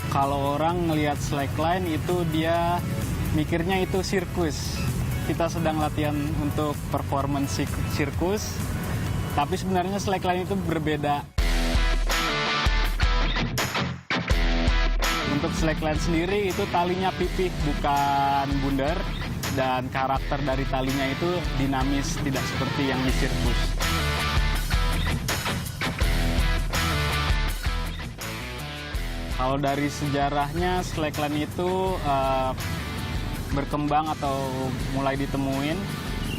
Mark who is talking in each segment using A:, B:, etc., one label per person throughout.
A: Kalau orang ngelihat slackline itu dia mikirnya itu sirkus. Kita sedang latihan untuk performance sirkus, tapi sebenarnya slackline itu berbeda. Untuk slackline sendiri itu talinya pipih, bukan bundar, dan karakter dari talinya itu dinamis, tidak seperti yang di sirkus. Kalau dari sejarahnya, slackline itu berkembang atau mulai ditemuin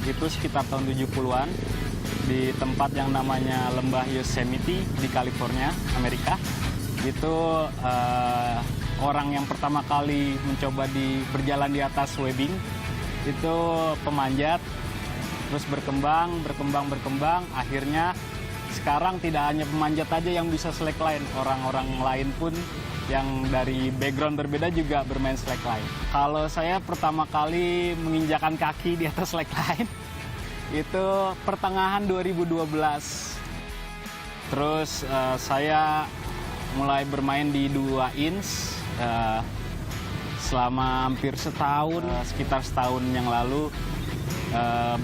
A: itu sekitar tahun 70-an di tempat yang namanya Lembah Yosemite di California, Amerika. Itu orang yang pertama kali mencoba berjalan di atas webbing itu pemanjat, terus berkembang, akhirnya sekarang tidak hanya pemanjat aja yang bisa slackline, orang-orang lain pun yang dari background berbeda juga bermain slackline. Kalau saya pertama kali menginjakan kaki di atas slackline itu pertengahan 2012. Terus saya mulai bermain di 2 inch selama hampir setahun, sekitar setahun yang lalu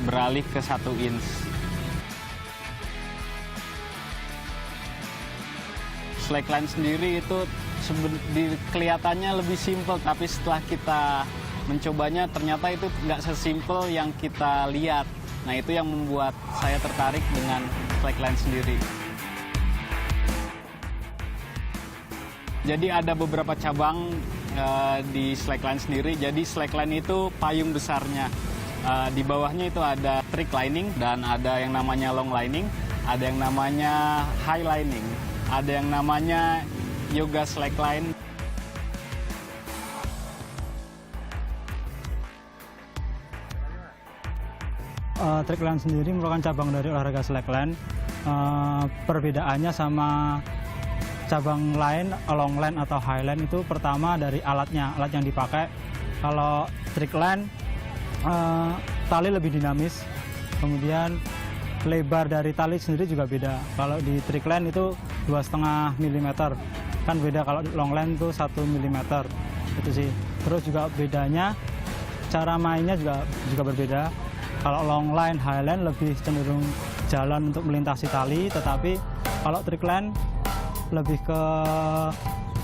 A: beralih ke 1 inch. Slackline sendiri itu kelihatannya lebih simpel, tapi setelah kita mencobanya ternyata itu nggak sesimpel yang kita lihat. Nah, itu yang membuat saya tertarik dengan slackline sendiri. Jadi ada beberapa cabang di slackline sendiri. Jadi slackline itu payung besarnya. Di bawahnya itu ada trick lining dan ada yang namanya long lining, ada yang namanya high lining, ada yang namanya yoga slackline.
B: Trickline sendiri merupakan cabang dari olahraga slackline. Perbedaannya sama cabang lain, longline atau highline itu pertama dari alatnya, alat yang dipakai. Kalau trickline, tali lebih dinamis, kemudian lebar dari tali sendiri juga beda. Kalau di trickline itu 2,5 mm, kan beda kalau longline itu 1 mm. Itu sih. Terus juga bedanya cara mainnya juga berbeda. Kalau longline, highline lebih cenderung jalan untuk melintasi tali, tetapi kalau trickline lebih ke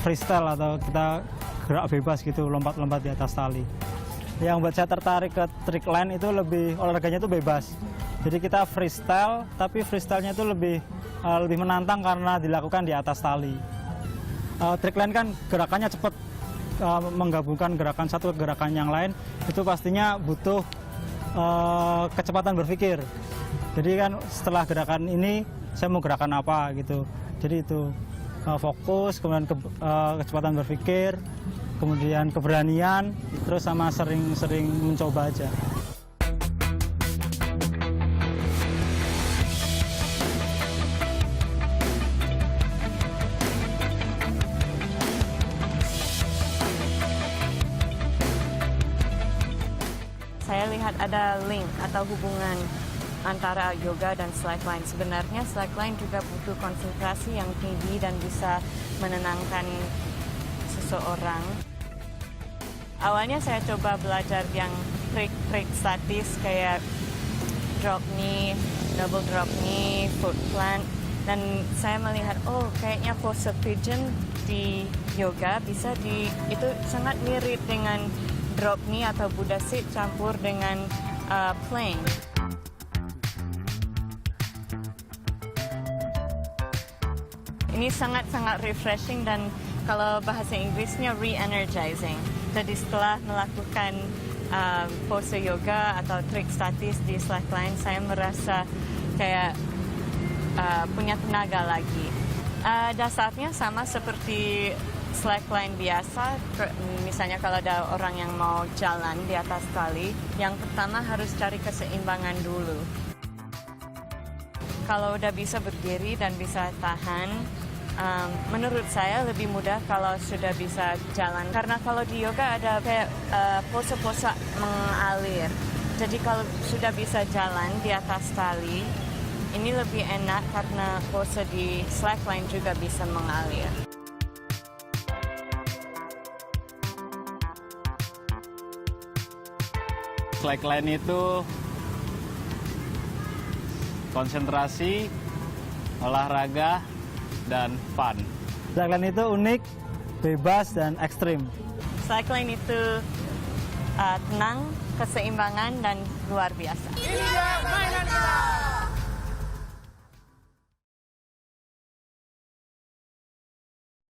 B: freestyle atau kita gerak bebas gitu, lompat-lompat di atas tali. Yang buat saya tertarik ke trickline itu lebih olahraganya itu bebas. Jadi kita freestyle, tapi freestylenya itu lebih menantang karena dilakukan di atas tali. Trickline kan gerakannya cepat, menggabungkan gerakan satu ke gerakan yang lain itu pastinya butuh kecepatan berpikir. Jadi kan setelah gerakan ini saya mau gerakan apa gitu. Jadi itu fokus, kemudian kecepatan berpikir, kemudian keberanian, terus sama sering-sering mencoba aja.
C: Saya lihat ada link atau hubungan antara yoga dan slackline. Sebenarnya slackline juga butuh konsentrasi yang tinggi dan bisa menenangkan seseorang. Awalnya saya coba belajar yang trik-trik statis kayak drop knee, double drop knee, foot plant. Dan saya melihat, oh kayaknya pose pigeon di yoga itu sangat mirip dengan drop knee atau Buddha sit campur dengan plank. Ini sangat-sangat refreshing dan kalau bahasa Inggrisnya re-energizing. Jadi setelah melakukan pose yoga atau trik statis di slackline, saya merasa kayak punya tenaga lagi. Dasarnya sama seperti slackline biasa. Misalnya kalau ada orang yang mau jalan di atas tali, yang pertama harus cari keseimbangan dulu. Kalau udah bisa berdiri dan bisa tahan, menurut saya lebih mudah kalau sudah bisa jalan. Karena kalau di yoga ada kayak pose-pose mengalir. Jadi kalau sudah bisa jalan di atas tali, ini lebih enak karena pose di slackline juga bisa mengalir.
A: slackline itu konsentrasi, olahraga, dan fun.
B: Slackline itu unik, bebas, dan ekstrim.
C: Slackline itu tenang, keseimbangan, dan luar biasa.
D: Ini dia mainan kita.